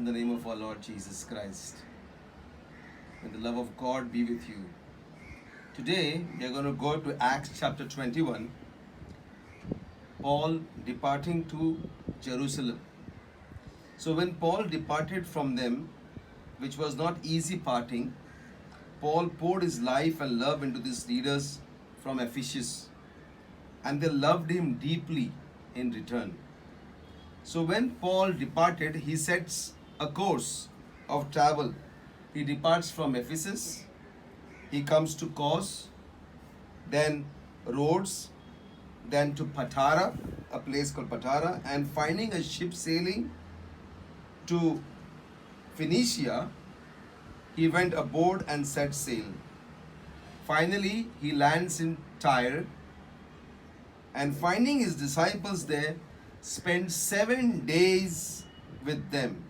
the name of our Lord Jesus Christ. May the love of God be with you. Today we are going to go to Acts chapter 21. Paul departing to Jerusalem. So when Paul departed from them, which was not easy parting, Paul poured his life and love into these leaders from Ephesus, and they loved him deeply in return. So when Paul departed, he sets a course of travel. He departs from Ephesus, he comes to Kos, then Rhodes, then to Patara, a place called Patara, and finding a ship sailing to Phoenicia, he went aboard and set sail. Finally, he lands in Tyre, and finding his disciples there, spent 7 days with them.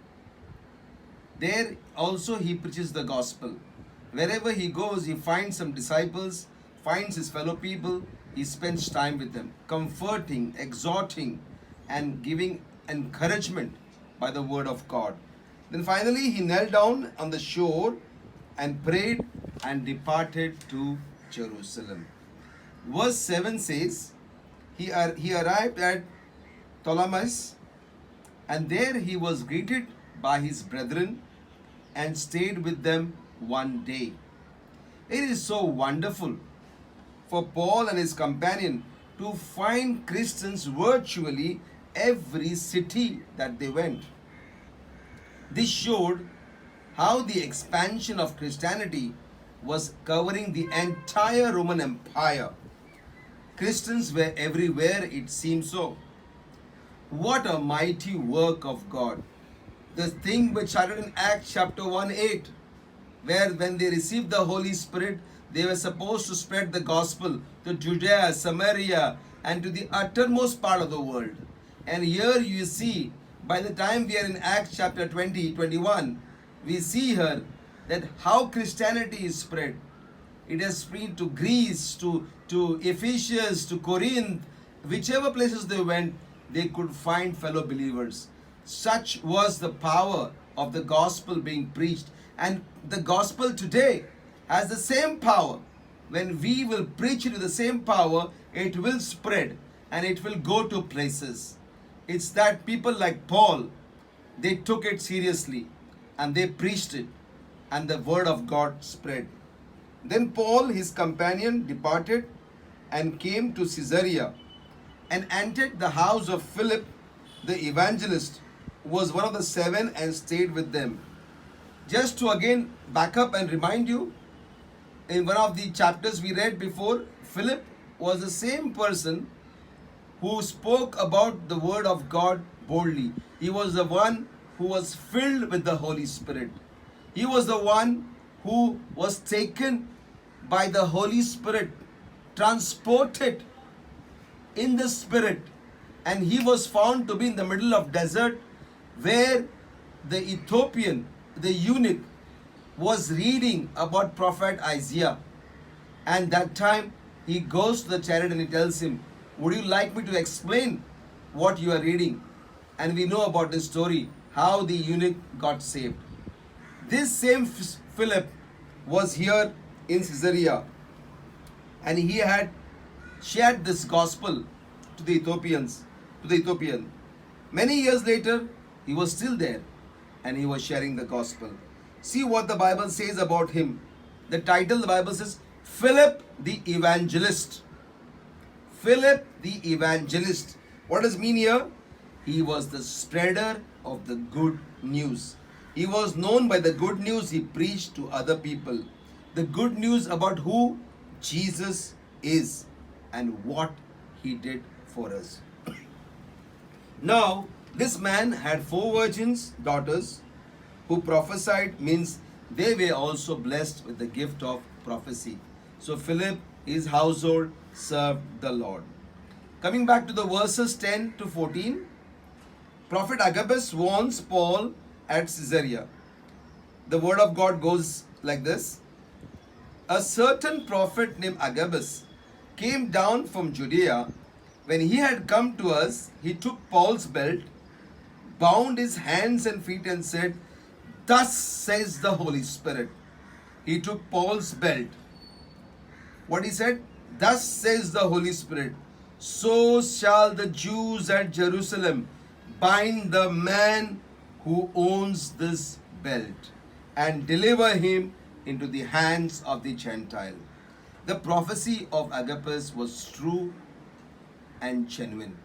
There also he preaches the gospel. Wherever he goes, he finds some disciples, finds his fellow people, he spends time with them, comforting, exhorting, and giving encouragement by the word of God. Then finally he knelt down on the shore and prayed and departed to Jerusalem. Verse 7 says, he arrived at Ptolemais, and there he was greeted by his brethren and stayed with them one day. It is so wonderful for Paul and his companion to find Christians virtually every city that they went. This showed how the expansion of Christianity was covering the entire Roman Empire. Christians were everywhere, it seems so. What a mighty work of God. The thing which started in Acts chapter 1:8, where when they received the Holy Spirit, they were supposed to spread the gospel to Judea, Samaria, and to the uttermost part of the world. And here you see, by the time we are in Acts chapter 20, 21, we see here that how Christianity is spread. It has spread to Greece, to Ephesus, to Corinth, whichever places they went, they could find fellow believers. Such was the power of the gospel being preached. And the gospel today has the same power. When we will preach it with the same power, it will spread and it will go to places. It's that people like Paul, they took it seriously and they preached it, and the word of God spread. Then Paul, his companion, departed and came to Caesarea and entered the house of Philip the evangelist, who was one of the 7, and stayed with them. Just to again back up and remind you, in one of the chapters we read before, Philip was the same person who spoke about the word of God boldly. He was the one who was filled with the Holy Spirit. He was the one who was taken by the Holy Spirit, transported in the Spirit, and he was found to be in the middle of desert, where the Ethiopian, the eunuch, was reading about prophet Isaiah. And that time he goes to the chariot and he tells him, would you like me to explain what you are reading? And we know about the story, how the eunuch got saved. This same Philip was here in Caesarea, and he had shared this gospel to the Ethiopian. Many years later, he was still there and he was sharing the gospel. See what the Bible says about him. The title, the Bible says, Philip the Evangelist. Philip the Evangelist. What does it mean here? He was the spreader of the good news. He was known by the good news he preached to other people. The good news about who Jesus is and what he did for us. Now, this man had 4 virgins, daughters, who prophesied, means they were also blessed with the gift of prophecy. So Philip, his household, served the Lord. Coming back to the verses 10 to 14, Prophet Agabus warns Paul at Caesarea. The word of God goes like this. A certain prophet named Agabus came down from Judea. When he had come to us, he took Paul's belt, bound his hands and feet, and said, "Thus says the Holy Spirit." He took Paul's belt. What he said? "Thus says the Holy Spirit, so shall the Jews at Jerusalem bind the man who owns this belt and deliver him into the hands of the Gentile." The prophecy of Agabus was true and genuine.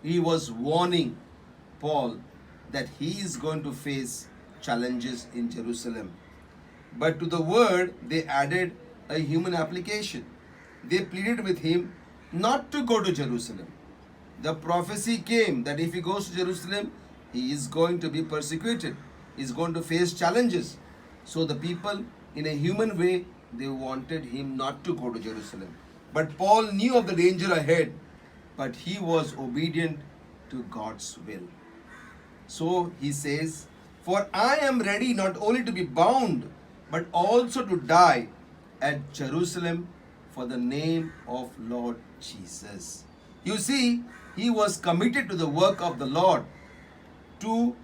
He was warning Paul that he is going to face challenges in Jerusalem. But to the word, they added a human application. They pleaded with him not to go to Jerusalem. The prophecy came that if he goes to Jerusalem, he is going to be persecuted. He is going to face challenges. So the people, in a human way, they wanted him not to go to Jerusalem. But Paul knew of the danger ahead, but he was obedient to God's will. So he says, "For I am ready not only to be bound, but also to die at Jerusalem for the name of Lord Jesus." You see, he was committed to the work of the Lord, to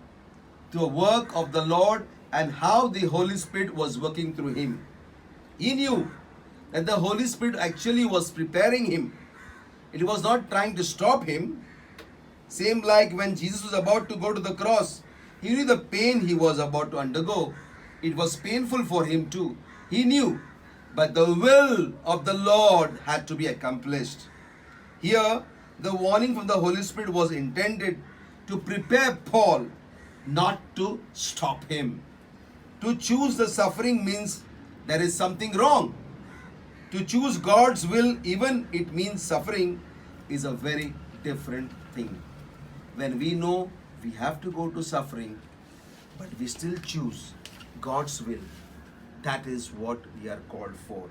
the work of the Lord, and how the Holy Spirit was working through him. He knew that the Holy Spirit actually was preparing him. It was not trying to stop him. Same like when Jesus was about to go to the cross. He knew the pain he was about to undergo. It was painful for him too. He knew. But the will of the Lord had to be accomplished. Here, the warning from the Holy Spirit was intended to prepare Paul, not to stop him. To choose the suffering means there is something wrong. To choose God's will, even it means suffering, is a very different thing. When we know we have to go to suffering, but we still choose God's will, that is what we are called for.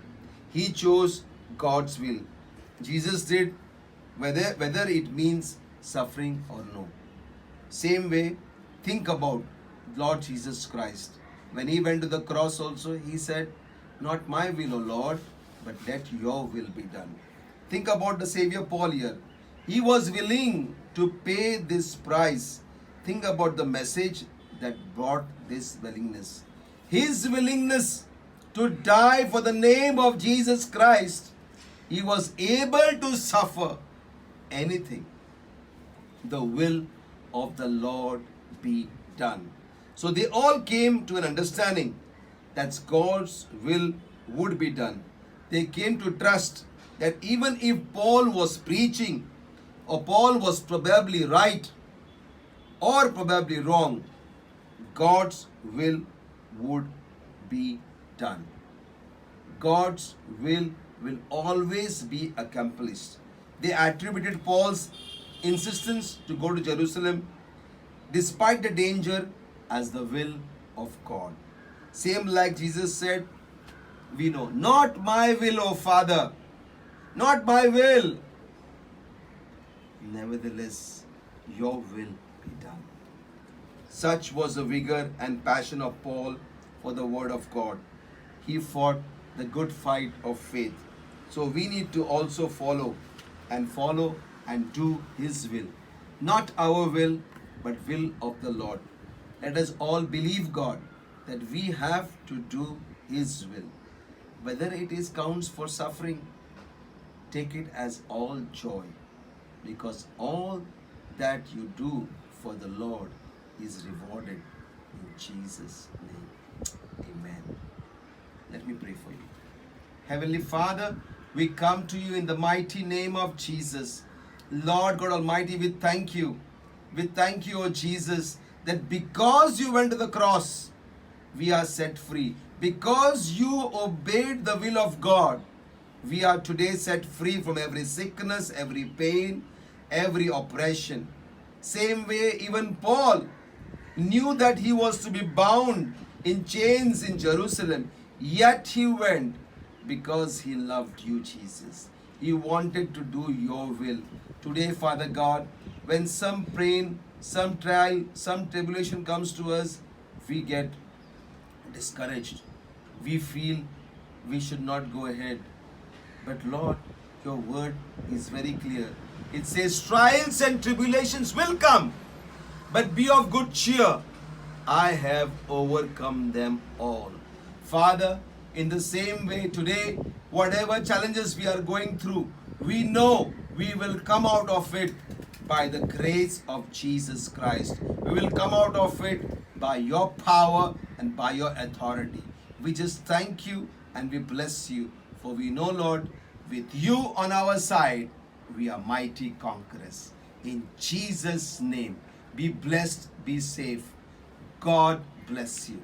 He chose God's will. Jesus did, whether it means suffering or no. Same way, think about Lord Jesus Christ. When he went to the cross also, he said, "Not my will, O Lord, but let your will be done." Think about the Savior Paul here. He was willing to pay this price. Think about the message that brought this willingness. His willingness to die for the name of Jesus Christ. He was able to suffer anything. The will of the Lord be done. So they all came to an understanding that God's will would be done. They came to trust that even if Paul was preaching, or Paul was probably right or probably wrong, God's will would be done. God's will always be accomplished. They attributed Paul's insistence to go to Jerusalem, despite the danger, as the will of God. Same like Jesus said, we know, "Not my will, O Father, not my will. Nevertheless, your will be done." Such was the vigor and passion of Paul for the word of God. He fought the good fight of faith. So we need to also follow and do his will. Not our will, but will of the Lord. Let us all believe God that we have to do his will. Whether it is counts for suffering, take it as all joy, because all that you do for the Lord is rewarded in Jesus' name. Amen. Let me pray for you. Heavenly Father, we come to you in the mighty name of Jesus. Lord God Almighty, we thank you. We thank you, O Jesus, that because you went to the cross, we are set free. Because you obeyed the will of God, we are today set free from every sickness, every pain, every oppression. Same way, even Paul knew that he was to be bound in chains in Jerusalem, yet he went because he loved you, Jesus. He wanted to do your will. Today, Father God, when some pain, some trial, some tribulation comes to us, we get discouraged. We feel we should not go ahead. But Lord, your word is very clear. It says trials and tribulations will come. but be of good cheer. I have overcome them all. Father, in the same way today, whatever challenges we are going through, we know we will come out of it by the grace of Jesus Christ. We will come out of it by your power and by your authority. We just thank you and we bless you, for we know, Lord, with you on our side, we are mighty conquerors. In Jesus' name, be blessed, be safe. God bless you.